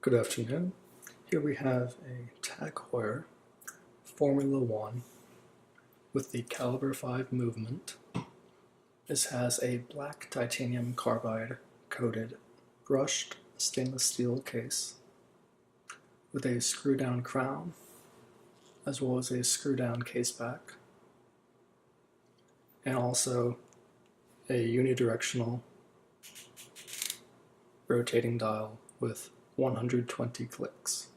Good afternoon. Here we have a Tag Heuer Formula 1 with the Calibre 5 movement. This has a black titanium carbide coated brushed stainless steel case with a screw down crown as well as a screw down case back, and also a unidirectional rotating dial with 120 clicks.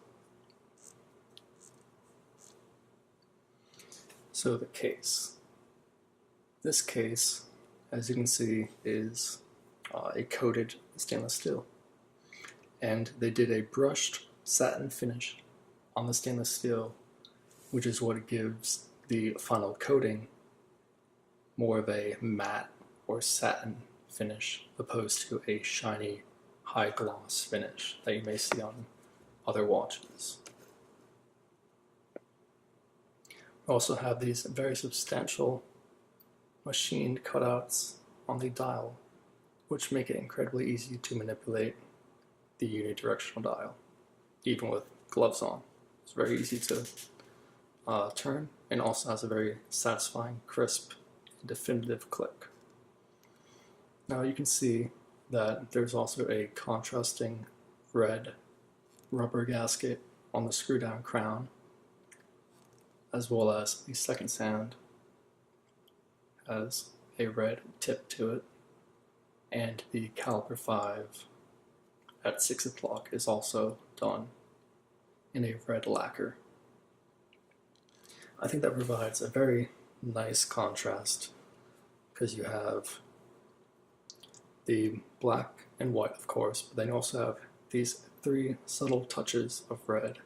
So the case. This case, as you can see, is a coated stainless steel. And they did a brushed satin finish on the stainless steel, which is what gives the final coating more of a matte or satin finish opposed to a shiny high gloss finish that you may see on other watches. We also have these very substantial machined cutouts on the dial, which make it incredibly easy to manipulate the unidirectional dial, even with gloves on. It's very easy to turn, and also has a very satisfying, crisp, definitive click. Now you can see that there's also a contrasting red rubber gasket on the screw down crown, as well as the second sand has a red tip to it, and the Calibre 5 at 6 o'clock is also done in a red lacquer. I think that provides a very nice contrast because you have the black and white, of course, but then you also have these 3 subtle touches of red,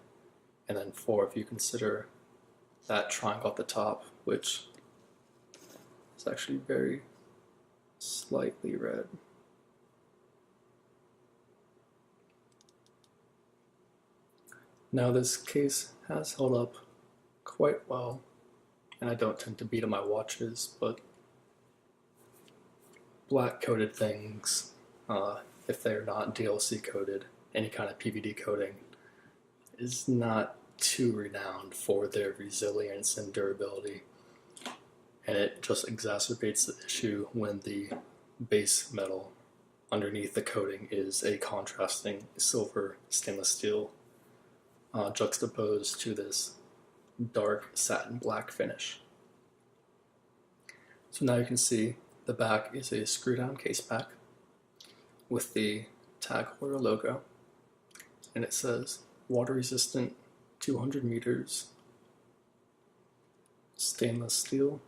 and then 4 if you consider that triangle at the top, which is actually very slightly red. Now this case has held up quite well, and I don't tend to beat on my watches, but black coated things, if they're not DLC coated, any kind of PVD coating, is not too renowned for their resilience and durability, and it just exacerbates the issue when the base metal underneath the coating is a contrasting silver stainless steel juxtaposed to this dark satin black finish. So now you can see the back is a screw down case back with the Tag Heuer logo, and it says water resistant 200 meters stainless steel,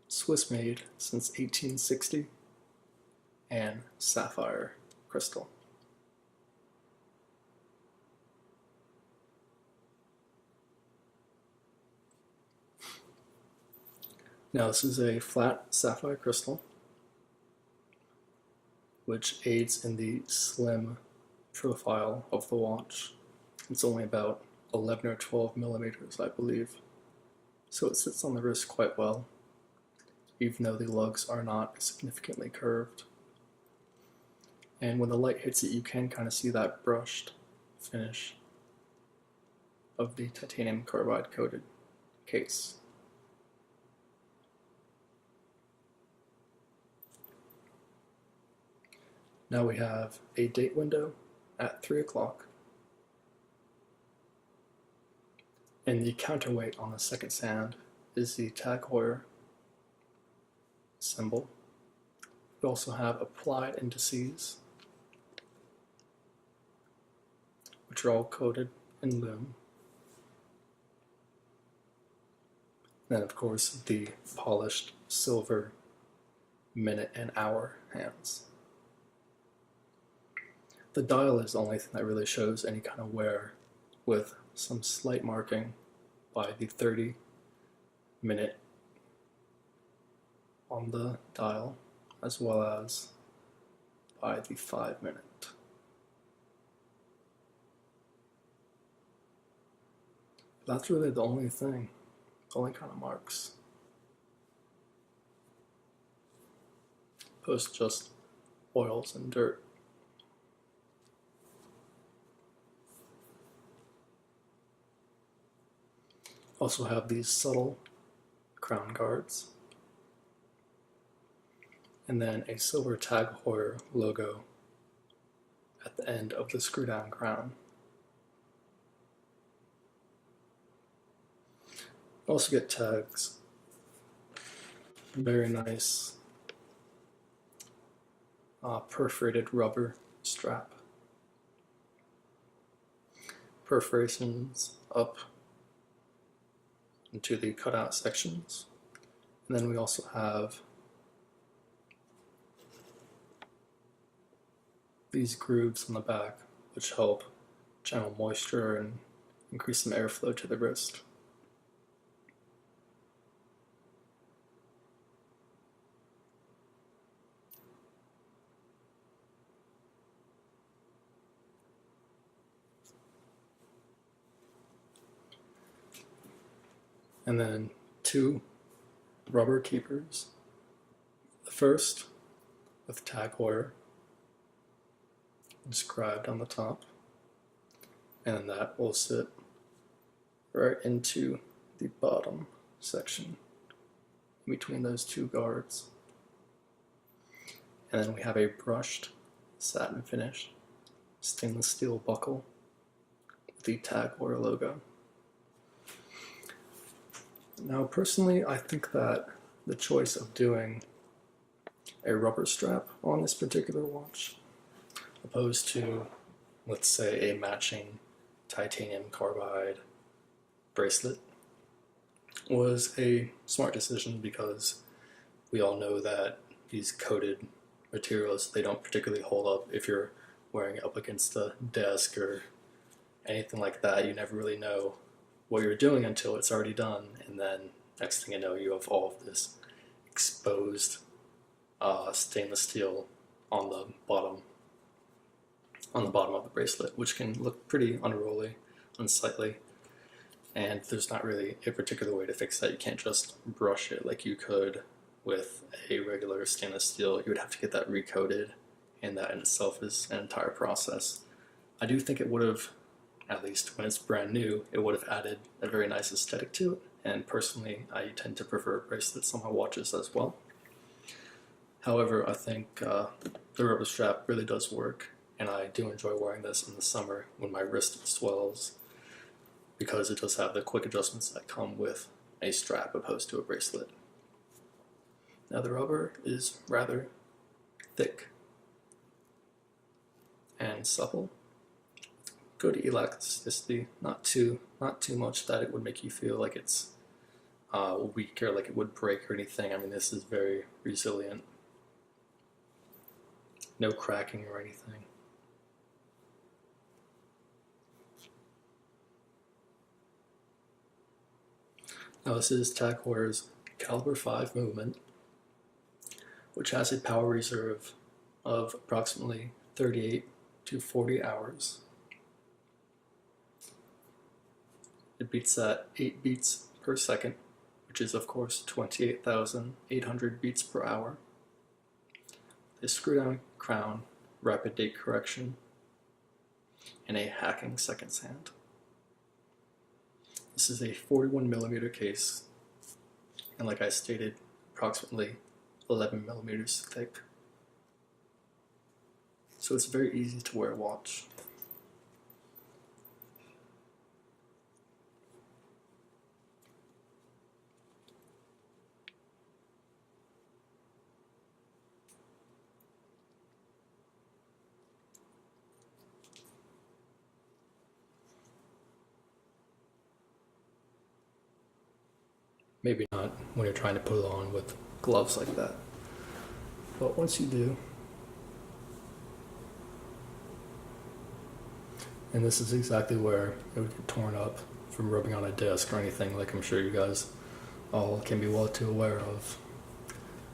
Swiss made since 1860, and sapphire crystal. Now this is a flat sapphire crystal, which aids in the slim profile of the watch. It's only about 11 or 12 millimeters, I believe, so it sits on the wrist quite well, even though the lugs are not significantly curved. And when the light hits it, you can kind of see that brushed finish of the titanium carbide coated case. Now we have a date window at 3 o'clock, and the counterweight on the second sand is the Tag Heuer symbol. We also have applied indices, which are all coated in lume. Then, of course, the polished silver minute and hour hands. The dial is the only thing that really shows any kind of wear, with some slight marking by the 30-minute on the dial, as well as by the 5-minute. That's really the only thing, the only kind of marks. Opposed to just oils and dirt. Also have these subtle crown guards, and then a silver Tag Heuer logo at the end of the screw down crown. Also get tags, very nice perforated rubber strap, perforations up into the cutout sections, and then we also have these grooves on the back which help channel moisture and increase some airflow to the wrist. And then 2 rubber keepers. The first with Tag Heuer inscribed on the top, and that will sit right into the bottom section in between those 2 guards. And then we have a brushed satin finish stainless steel buckle with the Tag Heuer logo. Now, personally, I think that the choice of doing a rubber strap on this particular watch, opposed to, let's say, a matching titanium carbide bracelet, was a smart decision, because we all know that these coated materials, they don't particularly hold up if you're wearing it up against a desk or anything like that. You never really know what you're doing until it's already done, and then next thing you know, you have all of this exposed stainless steel on the bottom of the bracelet, which can look pretty unruly, unsightly, and there's not really a particular way to fix that. You can't just brush it like you could with a regular stainless steel. You would have to get that recoated, and that in itself is an entire process. I do think it would have, at least when it's brand new, it would have added a very nice aesthetic to it, and personally I tend to prefer bracelets on my watches as well. However, I think the rubber strap really does work, and I do enjoy wearing this in the summer when my wrist swells, because it does have the quick adjustments that come with a strap opposed to a bracelet. Now, the rubber is rather thick and supple, good elasticity, not too much that it would make you feel like it's weak or like it would break or anything. I mean, this is very resilient, no cracking or anything. Now, this is Tag Heuer's Calibre 5 movement, which has a power reserve of approximately 38 to 40 hours. It beats at 8 beats per second, which is of course 28,800 beats per hour. A screw-down crown, rapid date correction, and a hacking seconds hand. This is a 41mm case, and like I stated, approximately 11mm thick. So it's a very easy to wear watch. Maybe not when you're trying to put it on with gloves like that. But once you do, and this is exactly where it would get torn up from rubbing on a disc or anything, like I'm sure you guys all can be well too aware of.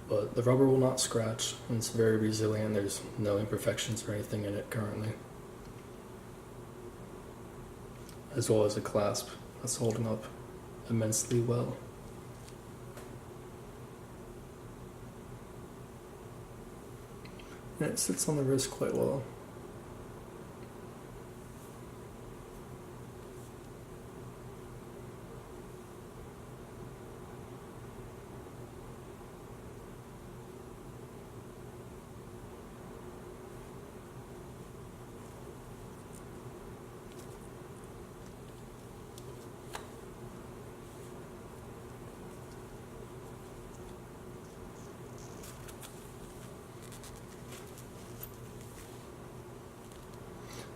But the rubber will not scratch, and it's very resilient. There's no imperfections or anything in it currently. As well as a clasp that's holding up immensely well. And it sits on the wrist quite well.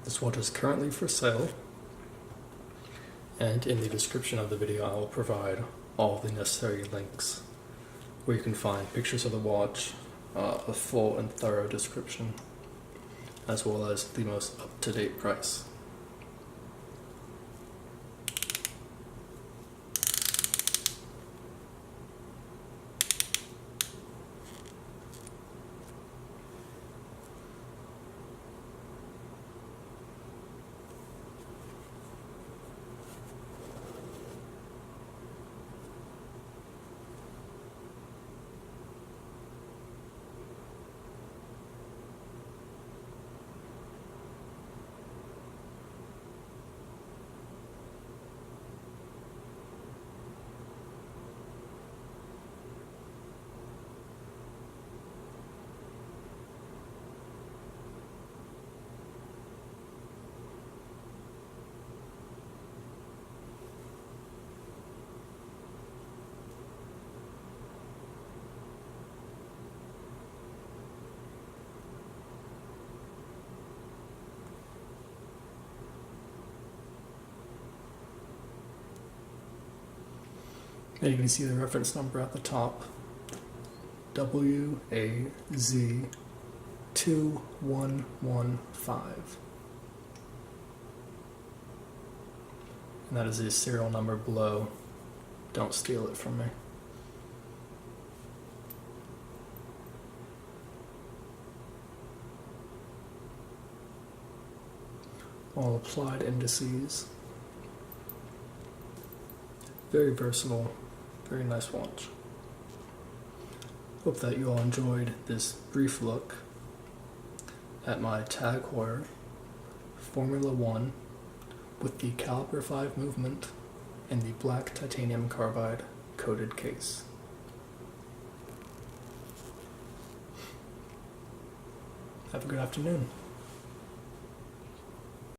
This watch is currently for sale, and in the description of the video I will provide all the necessary links where you can find pictures of the watch, a full and thorough description, as well as the most up-to-date price. And you can see the reference number at the top, WAZ2115. And that is the serial number below. Don't steal it from me. All applied indices. Very versatile, very nice watch. Hope that you all enjoyed this brief look at my Tag Heuer Formula 1 with the Calibre 5 movement and the black titanium carbide coated case. Have a good afternoon.